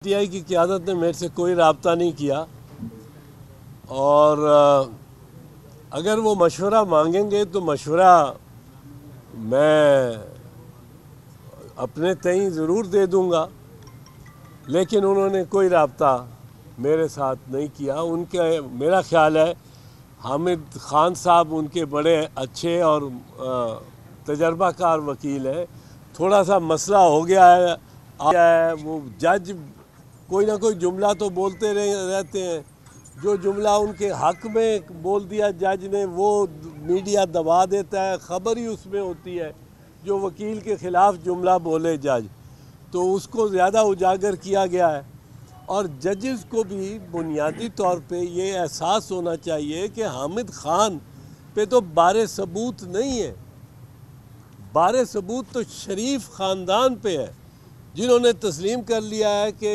پی آئی کی قیادت نے میرے سے کوئی رابطہ نہیں کیا، اور اگر وہ مشورہ مانگیں گے تو مشورہ میں اپنے تئیں ضرور دے دوں گا، لیکن انہوں نے کوئی رابطہ میرے ساتھ نہیں کیا۔ میرا خیال ہے حامد خان صاحب ان کے بڑے اچھے اور تجربہ کار وکیل ہیں۔ تھوڑا سا مسئلہ ہو گیا ہے، وہ جج کوئی نہ کوئی جملہ تو بولتے رہتے ہیں، جو جملہ ان کے حق میں بول دیا جج نے وہ میڈیا دبا دیتا ہے، خبر ہی اس میں ہوتی ہے جو وکیل کے خلاف جملہ بولے جج، تو اس کو زیادہ اجاگر کیا گیا ہے۔ اور ججز کو بھی بنیادی طور پہ یہ احساس ہونا چاہیے کہ حامد خان پہ تو بارِ ثبوت نہیں ہے، بارِ ثبوت تو شریف خاندان پہ ہے، جنہوں نے تسلیم کر لیا ہے کہ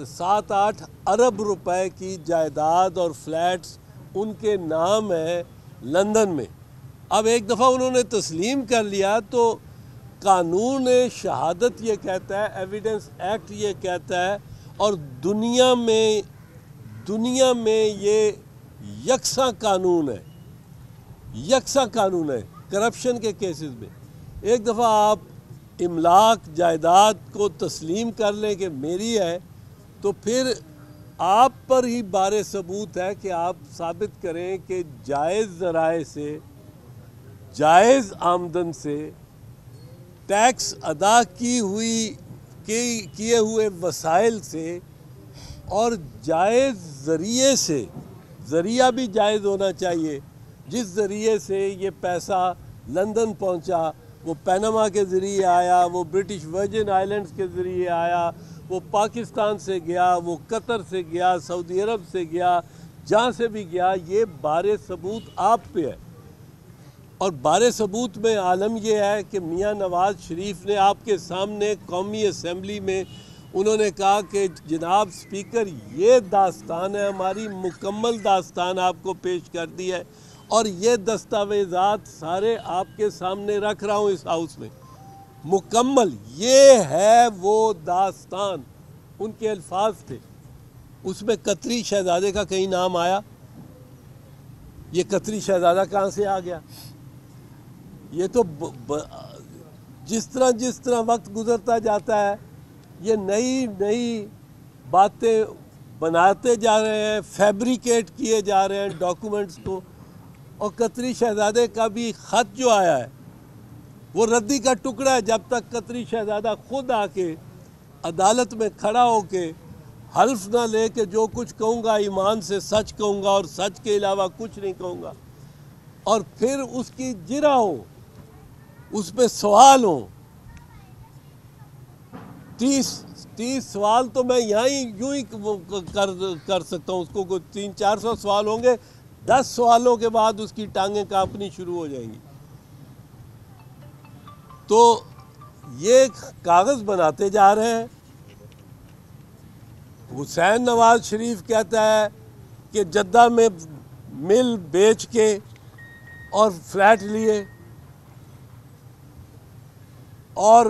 7-8 ارب روپے کی جائیداد اور فلیٹس ان کے نام ہے لندن میں۔ اب ایک دفعہ انہوں نے تسلیم کر لیا تو قانون شہادت یہ کہتا ہے، ایویڈنس ایکٹ یہ کہتا ہے، اور دنیا میں یہ یکساں قانون ہے کرپشن کے کیسز میں۔ ایک دفعہ آپ املاک جائیداد کو تسلیم کر لیں کہ میری ہے، تو پھر آپ پر ہی بارِ ثبوت ہے کہ آپ ثابت کریں کہ جائز ذرائع سے، جائز آمدن سے، ٹیکس ادا کیے ہوئے وسائل سے اور جائز ذریعے سے، ذریعہ بھی جائز ہونا چاہیے، جس ذریعے سے یہ پیسہ لندن پہنچا، وہ پینما کے ذریعے آیا، وہ برٹش ورجن آئلینڈز کے ذریعے آیا، وہ پاکستان سے گیا، وہ قطر سے گیا، سعودی عرب سے گیا، جہاں سے بھی گیا، یہ بارِ ثبوت آپ پہ ہے۔ اور بارِ ثبوت میں عالم یہ ہے کہ میاں نواز شریف نے آپ کے سامنے قومی اسمبلی میں انہوں نے کہا کہ جناب اسپیکر یہ داستان ہے، ہماری مکمل داستان آپ کو پیش کر دی ہے، اور یہ دستاویزات سارے آپ کے سامنے رکھ رہا ہوں اس ہاؤس میں، مکمل یہ ہے وہ داستان، ان کے الفاظ تھے۔ اس میں قطری شہزادے کا کہیں نام آیا؟ یہ قطری شہزادہ کہاں سے آ گیا؟ یہ تو جس طرح وقت گزرتا جاتا ہے یہ نئی باتیں بناتے جا رہے ہیں، فیبریکیٹ کیے جا رہے ہیں ڈاکومنٹس کو۔ اور قطری شہزادے کا بھی خط جو آیا ہے وہ ردی کا ٹکڑا ہے، جب تک قطری شہزادہ خود آ کے عدالت میں کھڑا ہو کے حلف نہ لے کہ جو کچھ کہوں گا ایمان سے سچ کہوں گا اور سچ کے علاوہ کچھ نہیں کہوں گا، اور پھر اس کی جرح ہو، اس پہ سوال ہوں۔ 30 سوال تو میں یوں ہی کر سکتا ہوں، اس کو کوئی 300-400 سوال ہوں گے، 10 سوالوں کے بعد اس کی ٹانگیں کانپنی شروع ہو جائیں گی۔ تو یہ کاغذ بناتے جا رہے ہیں۔ حسین نواز شریف کہتا ہے کہ جدہ میں مل بیچ کے اور فلیٹ لیے، اور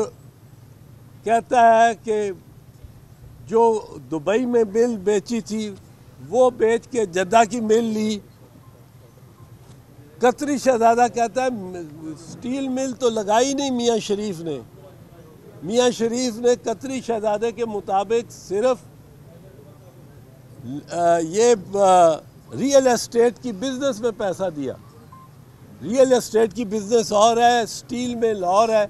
کہتا ہے کہ جو دبئی میں مل بیچی تھی وہ بیچ کے جدہ کی مل لی۔ قطری شہزادہ کہتا ہے سٹیل مل تو لگائی نہیں میاں شریف نے، میاں شریف نے قطری شہزادے کے مطابق صرف یہ ریئل اسٹیٹ کی بزنس میں پیسہ دیا۔ ریئل اسٹیٹ کی بزنس اور ہے، سٹیل مل اور ہے،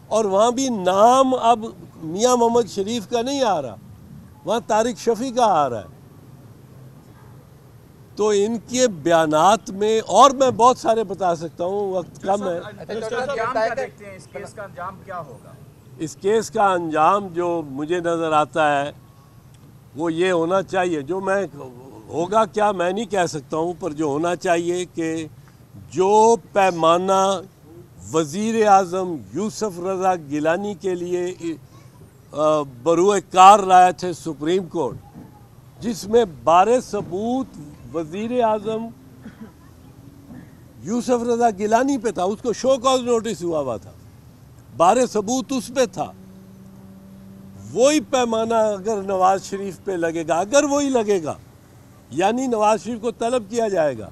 اور وہاں بھی نام اب میاں محمد شریف کا نہیں آ رہا، وہاں طارق شفیع کا آ رہا ہے۔ تو ان کے بیانات میں، اور میں بہت سارے بتا سکتا ہوں، وقت کم ہے۔ اس کیس کا انجام کیا ہوگا؟ اس کیس کا انجام جو مجھے نظر آتا ہے وہ یہ ہونا چاہیے، جو میں ہوگا کیا میں نہیں کہہ سکتا ہوں، پر جو ہونا چاہیے کہ جو پیمانہ وزیر اعظم یوسف رضا گیلانی کے لیے بروئے کار لائے تھے سپریم کورٹ، جس میں بارِ ثبوت وزیر اعظم یوسف رضا گیلانی پہ تھا، اس کو شو کاز نوٹس ہوا تھا، بارِ ثبوت اس پہ تھا، وہی پیمانہ اگر نواز شریف پہ لگے گا، اگر وہی لگے گا، یعنی نواز شریف کو طلب کیا جائے گا،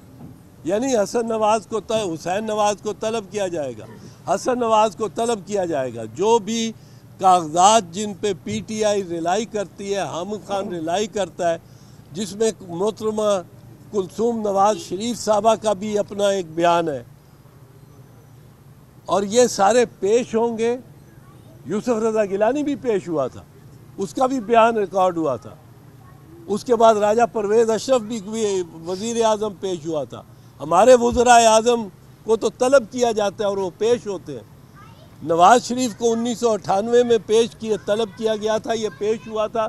یعنی حسن نواز کو حسین نواز کو طلب کیا جائے گا، حسن نواز کو طلب کیا جائے گا، جو بھی کاغذات جن پہ پی ٹی آئی ریلائی کرتی ہے، حامد خان ریلائی کرتا ہے، جس میں محترمہ کلثوم نواز شریف صاحبہ کا بھی اپنا ایک بیان ہے، اور یہ سارے پیش ہوں گے۔ یوسف رضا گیلانی بھی پیش ہوا تھا، اس کا بھی بیان ریکارڈ ہوا تھا۔ اس کے بعد راجہ پرویز اشرف بھی وزیر اعظم پیش ہوا تھا۔ ہمارے وزرائے اعظم کو تو طلب کیا جاتا ہے اور وہ پیش ہوتے ہیں۔ نواز شریف کو 1998 میں طلب کیا گیا تھا، یہ پیش ہوا تھا،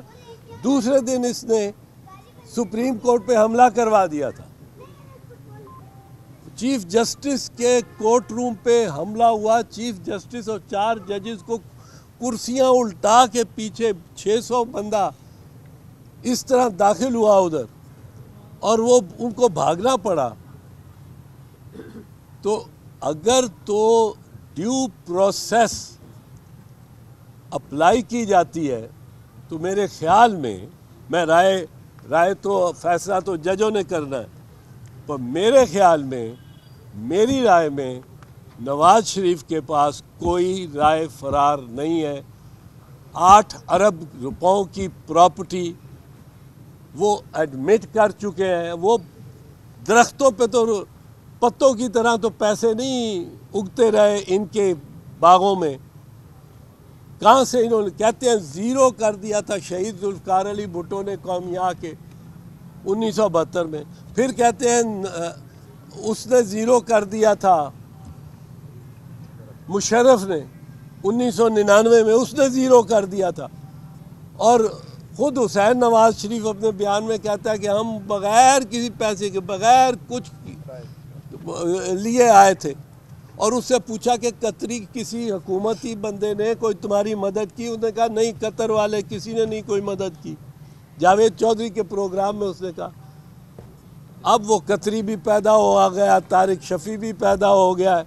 دوسرے دن اس نے سپریم کورٹ پہ حملہ کروا دیا تھا۔ چیف جسٹس کے کورٹ روم پہ حملہ ہوا، چیف جسٹس اور 4 ججز کو کرسیاں الٹا کے پیچھے 600 بندہ اس طرح داخل ہوا ادھر، اور وہ ان کو بھاگنا پڑا۔ تو اگر تو ڈیو پروسیس اپلائی کی جاتی ہے تو میرے خیال میں رائے تو فیصلہ تو ججوں نے کرنا ہے، پر میرے خیال میں، میری رائے میں، نواز شریف کے پاس کوئی رائے فرار نہیں ہے۔ 8 ارب روپوں کی پراپرٹی وہ ایڈمٹ کر چکے ہیں۔ وہ درختوں پہ تو پتوں کی طرح تو پیسے نہیں اگتے رہے ان کے باغوں میں، کہاں سے انہوں نے، کہتے ہیں زیرو کر دیا تھا شہید ذوالفقار علی بھٹو نے قومیہ کے 1972 میں، پھر کہتے ہیں اس نے زیرو کر دیا تھا مشرف نے 1999 میں، اس نے زیرو کر دیا تھا۔ اور خود حسین نواز شریف اپنے بیان میں کہتا ہے کہ ہم بغیر کسی پیسے کے، بغیر کچھ لیے آئے تھے، اور اس سے پوچھا کہ قطری کسی حکومتی بندے نے کوئی تمہاری مدد کی؟ انہوں نے کہا نہیں، قطر والے کسی نے نہیں کوئی مدد کی۔ جاوید چودھری کے پروگرام میں اس نے کہا۔ اب وہ قطری بھی پیدا ہو گیا، طارق شفیع بھی پیدا ہو گیا ہے،